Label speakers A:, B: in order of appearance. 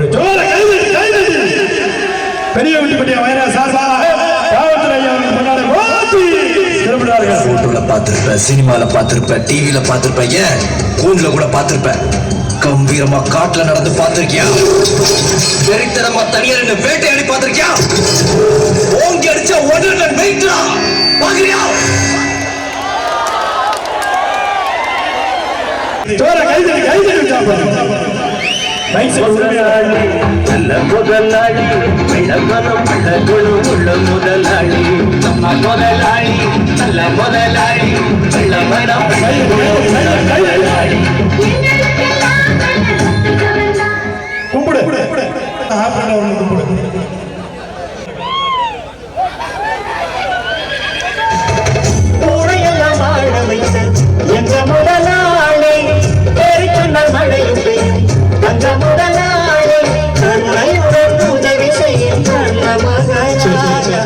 A: ஒரு ஜோர பெரிய விட்டுப்பட்டிய வயரா சார்பாக காவல்துறை அவர்கள் கொண்டாட ஓட்டி திரும்பினார்கள்.
B: போட்டோல பார்த்திருப்ப, சினிமால பார்த்திருப்ப, டிவில பார்த்திருப்ப, ஏன் கூண்டுல கூட பார்த்திருப்ப. கம்பீரமா காட்டுல நடந்து பார்த்திருக்கியா? வெறித்தனமா தனியார் வேட்டையாடி பார்த்திருக்கியா? ஓங்கி அடிச்சா 1 டன் வெயிட்ரா பாக்குறியா?
A: ஜோர கைதடி
C: நல்ல முதலாளி விளம்பரம் உள்ள முதலாளி நம்ம முதலாளி நல்ல முதலாளி விளம்பரம் முதலாளி
A: கும்பிடு கும்பிடு
C: ஊரையெல்லாம் வாழ வைத்த என்ற முதலாளி பேரை சொன்னால் மழையும் பெய்யும் அந்த முதலாளி கருணையுடன் உதவி செய்யும் நல்ல மகளாளி.